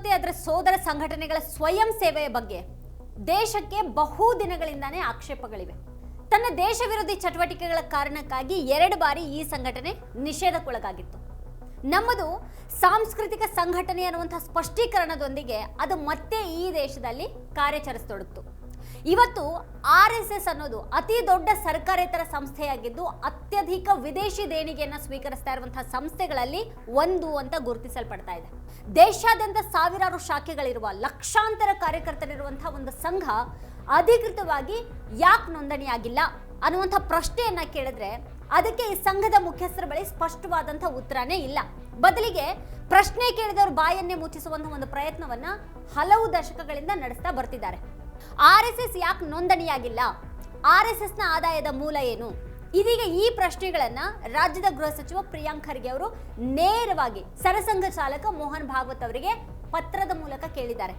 ಮತ್ತೆ ಅದರ ಸೋದರ ಸಂಘಟನೆಗಳ ಸ್ವಯಂ ಸೇವೆಯ ಬಗ್ಗೆ ದೇಶಕ್ಕೆ ಬಹು ದಿನಗಳಿಂದಾನೇ ಆಕ್ಷೇಪಗಳಿವೆ. ತನ್ನ ದೇಶ ವಿರೋಧಿ ಚಟುವಟಿಕೆಗಳ ಕಾರಣಕ್ಕಾಗಿ 2 ಬಾರಿ ಈ ಸಂಘಟನೆ ನಿಷೇಧಕ್ಕೊಳಗಾಗಿತ್ತು. ನಮ್ಮದು ಸಾಂಸ್ಕೃತಿಕ ಸಂಘಟನೆ ಅನ್ನುವಂಥ ಸ್ಪಷ್ಟೀಕರಣದೊಂದಿಗೆ ಅದು ಮತ್ತೆ ಈ ದೇಶದಲ್ಲಿ ಕಾರ್ಯಾಚರಿಸತೊಡಗಿತು. ಇವತ್ತು RSS ಅನ್ನೋದು ಅತಿ ದೊಡ್ಡ ಸರ್ಕಾರೇತರ ಸಂಸ್ಥೆಯಾಗಿದ್ದು ಅತ್ಯಧಿಕ ವಿದೇಶಿ ದೇಣಿಗೆಯನ್ನು ಸ್ವೀಕರಿಸ್ತಾ ಇರುವಂತಹ ಸಂಸ್ಥೆಗಳಲ್ಲಿ ಒಂದು ಅಂತ ಗುರುತಿಸಲ್ಪಡ್ತಾ ಇದೆ. ದೇಶಾದ್ಯಂತ ಸಾವಿರಾರು ಶಾಖೆಗಳಿರುವ ಲಕ್ಷಾಂತರ ಕಾರ್ಯಕರ್ತರಿರುವಂತಹ ಒಂದು ಸಂಘ ಅಧಿಕೃತವಾಗಿ ಯಾಕೆ ನೋಂದಣಿಯಾಗಿಲ್ಲ ಅನ್ನುವಂಥ ಪ್ರಶ್ನೆಯನ್ನ ಕೇಳಿದ್ರೆ ಅದಕ್ಕೆ ಈ ಸಂಘದ ಮುಖ್ಯಸ್ಥರ ಬಳಿ ಸ್ಪಷ್ಟವಾದಂಥ ಉತ್ತರನೇ ಇಲ್ಲ. ಬದಲಿಗೆ ಪ್ರಶ್ನೆ ಕೇಳಿದವರು ಬಾಯನ್ನೇ ಮುಚ್ಚಿಸುವಂತಹ ಒಂದು ಪ್ರಯತ್ನವನ್ನ ಹಲವು ದಶಕಗಳಿಂದ ನಡೆಸ್ತಾ ಬರ್ತಿದ್ದಾರೆ. RSS ಯಾಕೆ ನೋಂದಣಿಯಾಗಿಲ್ಲ? RSS ನ ಆದಾಯದ ಮೂಲ ಏನು? ಇದೀಗ ಈ ಪ್ರಶ್ನೆಗಳನ್ನ ರಾಜ್ಯದ ಗೃಹ ಸಚಿವ ಪ್ರಿಯಾಂಕ್ ಖರ್ಗೆ ಅವರು ನೇರವಾಗಿ ಸರಸಂಘ ಚಾಲಕ ಮೋಹನ್ ಭಾಗವತ್ ಅವರಿಗೆ ಪತ್ರದ ಮೂಲಕ ಕೇಳಿದ್ದಾರೆ.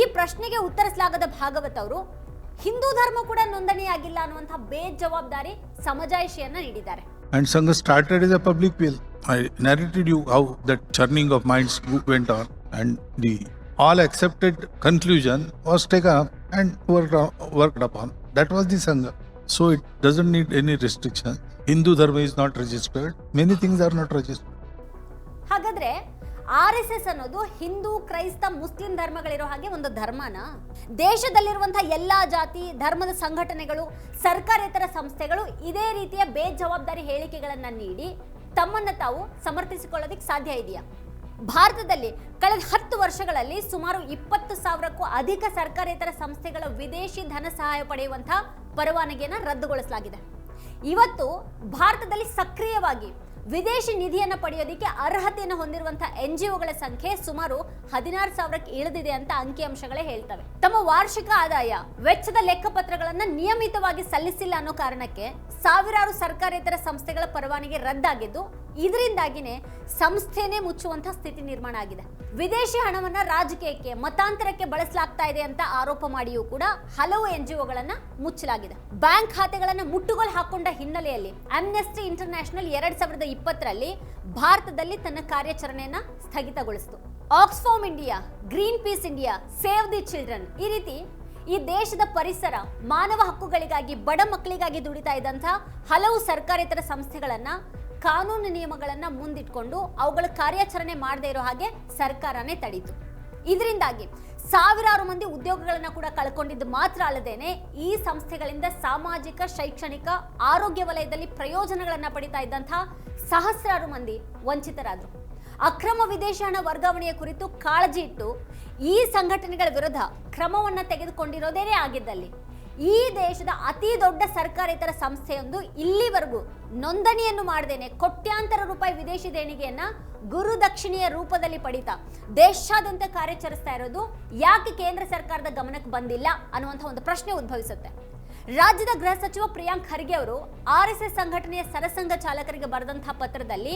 ಈ ಪ್ರಶ್ನೆಗೆ ಉತ್ತರಿಸಲಾಗದ ಭಾಗವತ್ ಅವರು ಹಿಂದೂ ಧರ್ಮ ಕೂಡ ನೋಂದಣಿಯಾಗಿಲ್ಲ ಅನ್ನುವಂಥ ಬೇಜವಾಬ್ದಾರಿ ಸಮಜಾಯಿಷಿಯನ್ನ ನೀಡಿದ್ದಾರೆ. And Sangha started as a public will. I narrated you how that churning of minds went on, and the all accepted conclusion was taken up and worked upon. That was the Sangha. So it doesn't need any restriction. Hindu dharma is not registered. Many things are not registered. ಹಾಗಾದ್ರೆ RSS ಅನ್ನೋದು ಹಿಂದೂ, ಕ್ರೈಸ್ತ, Muslim ಧರ್ಮಗಳಿರೋ ಹಾಗೆ ಒಂದು ಧರ್ಮನ? ದೇಶದಲ್ಲಿರುವಂತಹ ಎಲ್ಲಾ ಜಾತಿ ಧರ್ಮದ ಸಂಘಟನೆಗಳು, ಸರ್ಕಾರೇತರ ಸಂಸ್ಥೆಗಳು ಇದೇ ರೀತಿಯ ಬೇಜವಾಬ್ದಾರಿ ಹೇಳಿಕೆಗಳನ್ನ ನೀಡಿ ತಮ್ಮನ್ನ ತಾವು ಸಮರ್ಥಿಸಿಕೊಳ್ಳೋದಕ್ಕೆ ಸಾಧ್ಯ ಇದೆಯಾ? ಭಾರತದಲ್ಲಿ ಕಳೆದ 10 ವರ್ಷಗಳಲ್ಲಿ ಸುಮಾರು 20,000ಕ್ಕೂ ಅಧಿಕ ಸರ್ಕಾರೇತರ ಸಂಸ್ಥೆಗಳ ವಿದೇಶಿ ಧನ ಸಹಾಯ ಪಡೆಯುವಂತಹ ಪರವಾನಗಿಯನ್ನು ರದ್ದುಗೊಳಿಸಲಾಗಿದೆ. ಇವತ್ತು ಭಾರತದಲ್ಲಿ ಸಕ್ರಿಯವಾಗಿ ವಿದೇಶಿ ನಿಧಿಯನ್ನು ಪಡೆಯೋದಕ್ಕೆ ಅರ್ಹತೆಯನ್ನು ಹೊಂದಿರುವಂತಹ NGOಗಳ ಸಂಖ್ಯೆ ಸುಮಾರು 16,000ಕ್ಕೆ ಇಳಿದಿದೆ ಅಂತ ಅಂಕಿಅಂಶಗಳೇ ಹೇಳ್ತವೆ. ತಮ್ಮ ವಾರ್ಷಿಕ ಆದಾಯ ವೆಚ್ಚದ ಲೆಕ್ಕಪತ್ರಗಳನ್ನ ನಿಯಮಿತವಾಗಿ ಸಲ್ಲಿಸಿಲ್ಲ ಅನ್ನೋ ಕಾರಣಕ್ಕೆ ಸಾವಿರಾರು ಸರ್ಕಾರೇತರ ಸಂಸ್ಥೆಗಳ ಪರವಾನಗಿ ರದ್ದಾಗಿದ್ದು ಇದರಿಂದಾಗಿನೇ ಸಂಸ್ಥೆನೇ ಮುಚ್ಚುವಂತಹ ಸ್ಥಿತಿ ನಿರ್ಮಾಣ ಆಗಿದೆ. ವಿದೇಶಿ ಹಣವನ್ನ ರಾಜಕೀಯಕ್ಕೆ, ಮತಾಂತರಕ್ಕೆ ಬಳಸಲಾಗ್ತಾ ಇದೆ ಅಂತ ಆರೋಪ ಮಾಡಿಯೂ ಕೂಡ ಹಲವು NGOಗಳನ್ನ ಮುಚ್ಚಲಾಗಿದೆ. ಬ್ಯಾಂಕ್ ಖಾತೆಗಳನ್ನ ಮುಟ್ಟುಗೋಲು ಹಾಕೊಂಡ ಹಿನ್ನೆಲೆಯಲ್ಲಿ ಆಮ್ನೆಸ್ಟಿ ಇಂಟರ್ನ್ಯಾಷನಲ್ 2020ರಲ್ಲಿ ಭಾರತದಲ್ಲಿ ತನ್ನ ಕಾರ್ಯಾಚರಣೆಯನ್ನ ಸ್ಥಗಿತಗೊಳಿಸಿತು. Oxfam India, Greenpeace India, save the children ಈ ರೀತಿ ಈ ದೇಶದ ಪರಿಸರ, ಮಾನವ ಹಕ್ಕುಗಳಿಗಾಗಿ, ಬಡ ಮಕ್ಕಳಿಗಾಗಿ ದುಡಿತಾ ಇದ್ದಂತಹ ಹಲವು ಸರ್ಕಾರೇತರ ಸಂಸ್ಥೆಗಳನ್ನ ಕಾನೂನು ನಿಯಮಗಳನ್ನ ಮುಂದಿಟ್ಕೊಂಡು ಅವುಗಳ ಕಾರ್ಯಾಚರಣೆ ಮಾಡದೇ ಇರೋ ಹಾಗೆ ಸರ್ಕಾರನೇ ತಡೀತು. ಇದರಿಂದಾಗಿ ಸಾವಿರಾರು ಮಂದಿ ಉದ್ಯೋಗಗಳನ್ನ ಕೂಡ ಕಳ್ಕೊಂಡಿದ್ದು ಮಾತ್ರ ಅಲ್ಲದೇನೆ ಈ ಸಂಸ್ಥೆಗಳಿಂದ ಸಾಮಾಜಿಕ, ಶೈಕ್ಷಣಿಕ, ಆರೋಗ್ಯ ವಲಯದಲ್ಲಿ ಪ್ರಯೋಜನಗಳನ್ನ ಪಡಿತಾ ಇದ್ದಂತಹ ಸಹಸ್ರಾರು ಮಂದಿ ವಂಚಿತರಾದರು. ಅಕ್ರಮ ವಿದೇಶಿ ಹಣ ವರ್ಗಾವಣೆಯ ಕುರಿತು ಕಾಳಜಿ ಇಟ್ಟು ಈ ಸಂಘಟನೆಗಳ ವಿರುದ್ಧ ಕ್ರಮವನ್ನ ತೆಗೆದುಕೊಂಡಿರೋದೇನೇ ಆಗಿದ್ದಲ್ಲಿ ಈ ದೇಶದ ಅತಿ ದೊಡ್ಡ ಸರ್ಕಾರೇತರ ಸಂಸ್ಥೆಯೊಂದು ಇಲ್ಲಿವರೆಗೂ ನೋಂದಣಿಯನ್ನು ಮಾಡದೇನೆ ಕೋಟ್ಯಾಂತರ ರೂಪಾಯಿ ವಿದೇಶಿ ದೇಣಿಗೆಯನ್ನ ಗುರುದಕ್ಷಿಣೆಯ ರೂಪದಲ್ಲಿ ಪಡಿತಾ ದೇಶಾದ್ಯಂತ ಕಾರ್ಯಾಚರಿಸ್ತಾ ಇರೋದು ಯಾಕೆ ಕೇಂದ್ರ ಸರ್ಕಾರದ ಗಮನಕ್ಕೆ ಬಂದಿಲ್ಲ ಅನ್ನುವಂಥ ಒಂದು ಪ್ರಶ್ನೆ ಉದ್ಭವಿಸುತ್ತೆ. ರಾಜ್ಯದ ಗೃಹ ಸಚಿವ ಪ್ರಿಯಾಂಕ್ ಖರ್ಗೆ ಅವರು RSS ಸಂಘಟನೆಯ ಸರಸಂಘ ಚಾಲಕರಿಗೆ ಬರೆದಂತಹ ಪತ್ರದಲ್ಲಿ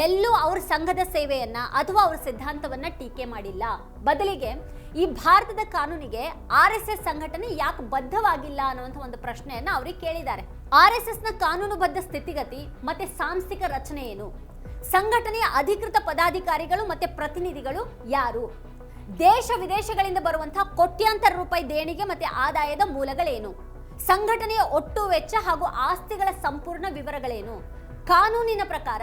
ಎಲ್ಲೂ ಅವ್ರ ಸಂಘದ ಸೇವೆಯನ್ನ ಅಥವಾ ಅವರ ಸಿದ್ಧಾಂತವನ್ನ ಟೀಕೆ ಮಾಡಿಲ್ಲ. ಬದಲಿಗೆ ಈ ಭಾರತದ ಕಾನೂನಿಗೆ RSS ಸಂಘಟನೆ ಯಾಕೆ ಬದ್ಧವಾಗಿಲ್ಲ ಅನ್ನುವಂಥ ಒಂದು ಪ್ರಶ್ನೆಯನ್ನ ಅವ್ರಿಗೆ ಕೇಳಿದ್ದಾರೆ. RSS ನ ಕಾನೂನುಬದ್ಧ ಸ್ಥಿತಿಗತಿ ಮತ್ತೆ ಸಾಂಸ್ಥಿಕ ರಚನೆ ಏನು? ಸಂಘಟನೆಯ ಅಧಿಕೃತ ಪದಾಧಿಕಾರಿಗಳು ಮತ್ತೆ ಪ್ರತಿನಿಧಿಗಳು ಯಾರು? ದೇಶ ವಿದೇಶಗಳಿಂದ ಬರುವಂತಹ ಕೋಟ್ಯಾಂತರ ರೂಪಾಯಿ ದೇಣಿಗೆ ಮತ್ತೆ ಆದಾಯದ ಮೂಲಗಳೇನು? ಸಂಘಟನೆಯ ಒಟ್ಟು ವೆಚ್ಚ ಹಾಗೂ ಆಸ್ತಿಗಳ ಸಂಪೂರ್ಣ ವಿವರಗಳೇನು? ಕಾನೂನಿನ ಪ್ರಕಾರ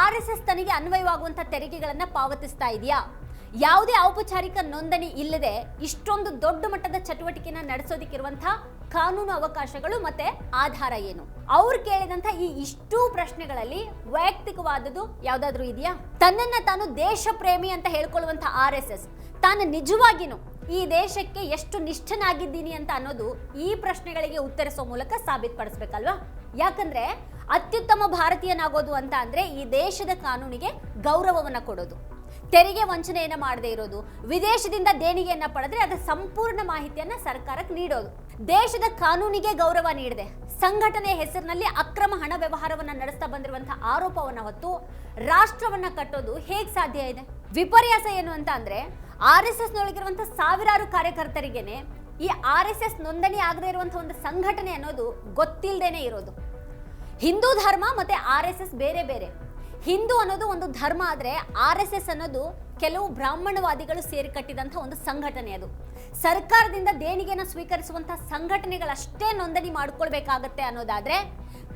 RSS ತನಗೆ ಅನ್ವಯವಾಗುವಂತಹ ತೆರಿಗೆಗಳನ್ನ ಪಾವತಿಸ್ತಾ ಇದೆಯಾ? ಯಾವುದೇ ಔಪಚಾರಿಕ ನೋಂದಣಿ ಇಲ್ಲದೆ ಇಷ್ಟೊಂದು ದೊಡ್ಡ ಮಟ್ಟದ ಚಟುವಟಿಕೆನ ನಡೆಸೋದಕ್ಕಿರುವಂತಹ ಕಾನೂನು ಅವಕಾಶಗಳು ಮತ್ತೆ ಆಧಾರ ಏನು? ಅವ್ರು ಕೇಳಿದಂತ ಈ ಇಷ್ಟೂ ಪ್ರಶ್ನೆಗಳಲ್ಲಿ ವೈಯಕ್ತಿಕವಾದದ್ದು ಯಾವ್ದಾದ್ರು ಇದೆಯಾ? ತನ್ನನ್ನ ತಾನು ದೇಶ ಪ್ರೇಮಿ ಅಂತ ಹೇಳ್ಕೊಳ್ಳುವಂತ RSS ತಾನು ನಿಜವಾಗಿನೂ ಈ ದೇಶಕ್ಕೆ ಎಷ್ಟು ನಿಷ್ಠನಾಗಿದ್ದೀನಿ ಅಂತ ಅನ್ನೋದು ಈ ಪ್ರಶ್ನೆಗಳಿಗೆ ಉತ್ತರಿಸೋ ಮೂಲಕ ಸಾಬೀತುಪಡಿಸಬೇಕಲ್ವಾ? ಯಾಕಂದ್ರೆ ಅತ್ಯುತ್ತಮ ಭಾರತೀಯನಾಗೋದು ಅಂತ ಅಂದ್ರೆ ಈ ದೇಶದ ಕಾನೂನಿಗೆ ಗೌರವವನ್ನ ಕೊಡೋದು, ತೆರಿಗೆ ವಂಚನೆಯನ್ನ ಮಾಡದೇ ಇರೋದು, ವಿದೇಶದಿಂದ ದೇಣಿಗೆಯನ್ನ ಪಡೆದ್ರೆ ಅದರ ಸಂಪೂರ್ಣ ಮಾಹಿತಿಯನ್ನ ಸರ್ಕಾರಕ್ಕೆ ನೀಡೋದು. ದೇಶದ ಕಾನೂನಿಗೆ ಗೌರವ ನೀಡದೆ ಸಂಘಟನೆಯ ಹೆಸರಿನಲ್ಲಿ ಅಕ್ರಮ ಹಣ ವ್ಯವಹಾರವನ್ನ ನಡೆಸ್ತಾ ಬಂದಿರುವಂತಹ ಆರೋಪವನ್ನ ಹೊತ್ತು ರಾಷ್ಟ್ರವನ್ನ ಕಟ್ಟೋದು ಹೇಗೆ ಸಾಧ್ಯ ಇದೆ? ವಿಪರ್ಯಾಸ ಏನು ಅಂತ ಅಂದ್ರೆ RSS ನೊಳಗಿರುವಂತಹ ಸಾವಿರಾರು ಕಾರ್ಯಕರ್ತರಿಗೇನೆ ಈ RSS ನೋಂದಣಿ ಆಗದೆ ಇರುವಂತಹ ಒಂದು ಸಂಘಟನೆ ಅನ್ನೋದು ಗೊತ್ತಿಲ್ಲದೇನೆ ಇರೋದು. ಹಿಂದೂ ಧರ್ಮ ಮತ್ತೆ RSS ಬೇರೆ ಬೇರೆ. ಹಿಂದೂ ಅನ್ನೋದು ಒಂದು ಧರ್ಮ ಆದ್ರೆ RSS ಅನ್ನೋದು ಕೆಲವು ಬ್ರಾಹ್ಮಣವಾದಿಗಳು ಸೇರಿ ಕಟ್ಟಿದಂಥ ಒಂದು ಸಂಘಟನೆ ಅದು. ಸರ್ಕಾರದಿಂದ ದೇಣಿಗೆಯನ್ನು ಸ್ವೀಕರಿಸುವಂತಹ ಸಂಘಟನೆಗಳಷ್ಟೇ ನೋಂದಣಿ ಮಾಡಿಕೊಳ್ಬೇಕಾಗತ್ತೆ ಅನ್ನೋದಾದ್ರೆ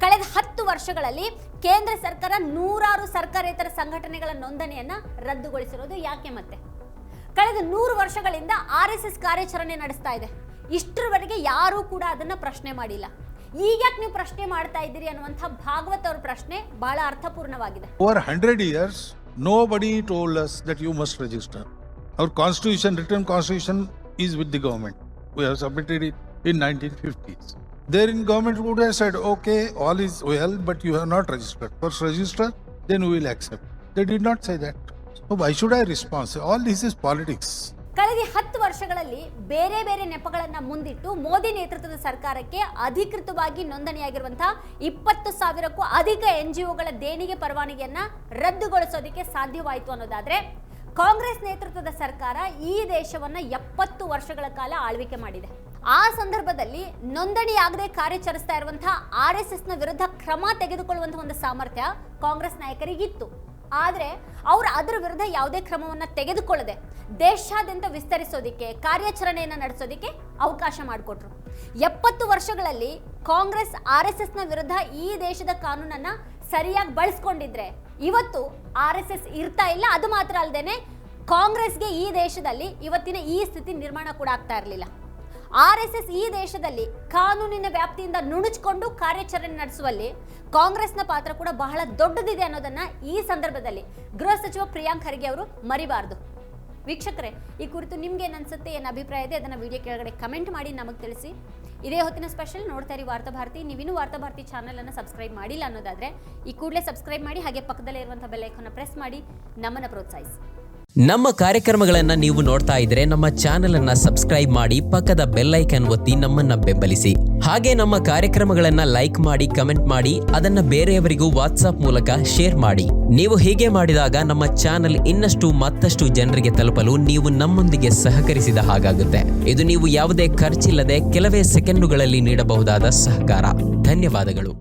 ಕಳೆದ 10 ವರ್ಷಗಳಲ್ಲಿ ಕೇಂದ್ರ ಸರ್ಕಾರ 100 ಸರ್ಕಾರೇತರ ಸಂಘಟನೆಗಳ ನೋಂದಣಿಯನ್ನ ರದ್ದುಗೊಳಿಸಿರೋದು ಯಾಕೆ? ಮತ್ತೆ ಕಳೆದ 100 ವರ್ಷಗಳಿಂದ RSS ಕಾರ್ಯಾಚರಣೆ ನಡೆಸ್ತಾ ಇದೆ. ಇಷ್ಟರವರೆಗೆ ಯಾರೂ ಕೂಡ ಅದನ್ನ ಪ್ರಶ್ನೆ ಮಾಡಿಲ್ಲ. ಈಗ ಯಾಕೆ ನೀವು ಪ್ರಶ್ನೆ ಮಾಡ್ತಾ ಇದ್ದೀರಿ ಅನ್ನುವಂಥ ಭಾಗವತ್ ಅವರ ಪ್ರಶ್ನೆ ಬಹಳ ಅರ್ಥಪೂರ್ಣವಾಗಿದೆ. Over 100 years, nobody told us that you must register. Our constitution, written constitution, is with the government. We have submitted it in 1950s. Therein government would have said, okay, all is well, but you have not registered. First register, then we will accept. They did not say that. So why should I respond? All this is politics. ಕಳೆದ 10 ವರ್ಷಗಳಲ್ಲಿ ಬೇರೆ ಬೇರೆ ನೆಪಗಳನ್ನ ಮುಂದಿಟ್ಟು ಮೋದಿ ನೇತೃತ್ವದ ಸರ್ಕಾರಕ್ಕೆ ಅಧಿಕೃತವಾಗಿ ನೋಂದಣಿಯಾಗಿರುವಂತಹ 20,000ಕ್ಕೂ ಅಧಿಕ NGOಗಳ ದೇಣಿಗೆ ಪರವಾನಗಿಯನ್ನ ರದ್ದುಗೊಳಿಸೋದಕ್ಕೆ ಸಾಧ್ಯವಾಯಿತು ಅನ್ನೋದಾದ್ರೆ ಕಾಂಗ್ರೆಸ್ ನೇತೃತ್ವದ ಸರ್ಕಾರ ಈ ದೇಶವನ್ನ 70 ವರ್ಷಗಳ ಕಾಲ ಆಳ್ವಿಕೆ ಮಾಡಿದೆ. ಆ ಸಂದರ್ಭದಲ್ಲಿ ನೋಂದಣಿಯಾಗದೆ ಕಾರ್ಯಾಚರಿಸ್ತಾ ಇರುವಂತಹ RSSನ ವಿರುದ್ಧ ಕ್ರಮ ತೆಗೆದುಕೊಳ್ಳುವಂತಹ ಒಂದು ಸಾಮರ್ಥ್ಯ ಕಾಂಗ್ರೆಸ್ ನಾಯಕರಿಗಿತ್ತು. ಆದರೆ ಅವರು ಅದರ ವಿರುದ್ಧ ಯಾವುದೇ ಕ್ರಮವನ್ನು ತೆಗೆದುಕೊಳ್ಳದೆ ದೇಶಾದ್ಯಂತ ವಿಸ್ತರಿಸೋದಿಕ್ಕೆ ಕಾರ್ಯಾಚರಣೆಯನ್ನು ನಡೆಸೋದಿಕ್ಕೆ ಅವಕಾಶ ಮಾಡಿಕೊಟ್ರು. 70 ವರ್ಷಗಳಲ್ಲಿ ಕಾಂಗ್ರೆಸ್ RSSನ ವಿರುದ್ಧ ಈ ದೇಶದ ಕಾನೂನನ್ನ ಸರಿಯಾಗಿ ಬಳಸ್ಕೊಂಡಿದ್ರೆ ಇವತ್ತು RSS ಇರ್ತಾ ಇಲ್ಲ. ಅದು ಮಾತ್ರ ಅಲ್ಲದೇನೆ ಕಾಂಗ್ರೆಸ್ಗೆ ಈ ದೇಶದಲ್ಲಿ ಇವತ್ತಿನ ಈ ಸ್ಥಿತಿ ನಿರ್ಮಾಣ ಕೂಡ ಆಗ್ತಾ ಇರಲಿಲ್ಲ. RSS ಈ ದೇಶದಲ್ಲಿ ಕಾನೂನಿನ ವ್ಯಾಪ್ತಿಯಿಂದ ನುಣುಚಿಕೊಂಡು ಕಾರ್ಯಾಚರಣೆ ನಡೆಸುವಲ್ಲಿ ಕಾಂಗ್ರೆಸ್ನ ಪಾತ್ರ ಕೂಡ ಬಹಳ ದೊಡ್ಡದಿದೆ ಅನ್ನೋದನ್ನ ಈ ಸಂದರ್ಭದಲ್ಲಿ ಗೃಹ ಸಚಿವ ಪ್ರಿಯಾಂಕ್ ಖರ್ಗೆ ಅವರು ಮರಿಬಾರದು. ವೀಕ್ಷಕರೇ, ಈ ಕುರಿತು ನಿಮ್ಗೆ ಏನು ಅನ್ಸುತ್ತೆ, ಏನು ಅಭಿಪ್ರಾಯ ಇದೆ ಅದನ್ನ ವಿಡಿಯೋ ಕೆಳಗಡೆ ಕಮೆಂಟ್ ಮಾಡಿ ನಮಗೆ ತಿಳಿಸಿ. ಇದೇ ಹೊತ್ತಿನ ಸ್ಪೆಷಲ್ ನೋಡ್ತಾ ಇರಿ ವಾರ್ತಾಭಾರತಿ. ನೀವಿನ್ನೂ ವಾರ್ತಾಭಾರತಿ ಚಾನಲ್ ಅನ್ನು ಸಬ್ಸ್ಕ್ರೈಬ್ ಮಾಡಿಲ್ಲ ಅನ್ನೋದಾದ್ರೆ ಈ ಕೂಡಲೇ ಸಬ್ಸ್ಕ್ರೈಬ್ ಮಾಡಿ, ಹಾಗೆ ಪಕ್ಕದಲ್ಲೇ ಇರುವಂತಹ ಬೆಲ್ ಐಕಾನ್ ಪ್ರೆಸ್ ಮಾಡಿ ನಮ್ಮನ್ನ ಪ್ರೋತ್ಸಾಹಿಸಿ. ನಮ್ಮ ಕಾರ್ಯಕ್ರಮಗಳನ್ನ ನೀವು ನೋಡ್ತಾ ಇದ್ರೆ ನಮ್ಮ ಚಾನೆಲ್ ಅನ್ನ ಸಬ್ಸ್ಕ್ರೈಬ್ ಮಾಡಿ, ಪಕ್ಕದ ಬೆಲ್ ಐಕಾನ್ ಒತ್ತಿ ನಮ್ಮನ್ನ ಬೆಂಬಲಿಸಿ. ಹಾಗೆ ನಮ್ಮ ಕಾರ್ಯಕ್ರಮಗಳನ್ನ ಲೈಕ್ ಮಾಡಿ, ಕಮೆಂಟ್ ಮಾಡಿ, ಅದನ್ನ ಬೇರೆಯವರಿಗೂ ವಾಟ್ಸ್ಆಪ್ ಮೂಲಕ ಶೇರ್ ಮಾಡಿ. ನೀವು ಹೀಗೆ ಮಾಡಿದಾಗ ನಮ್ಮ ಚಾನೆಲ್ ಇನ್ನಷ್ಟು ಮತ್ತಷ್ಟು ಜನರಿಗೆ ತಲುಪಲು ನೀವು ನಮ್ಮೊಂದಿಗೆ ಸಹಕರಿಸಿದ ಹಾಗಾಗುತ್ತೆ. ಇದು ನೀವು ಯಾವುದೇ ಖರ್ಚಿಲ್ಲದೆ ಕೆಲವೇ ಸೆಕೆಂಡುಗಳಲ್ಲಿ ನೀಡಬಹುದಾದ ಸಹಕಾರ. ಧನ್ಯವಾದಗಳು.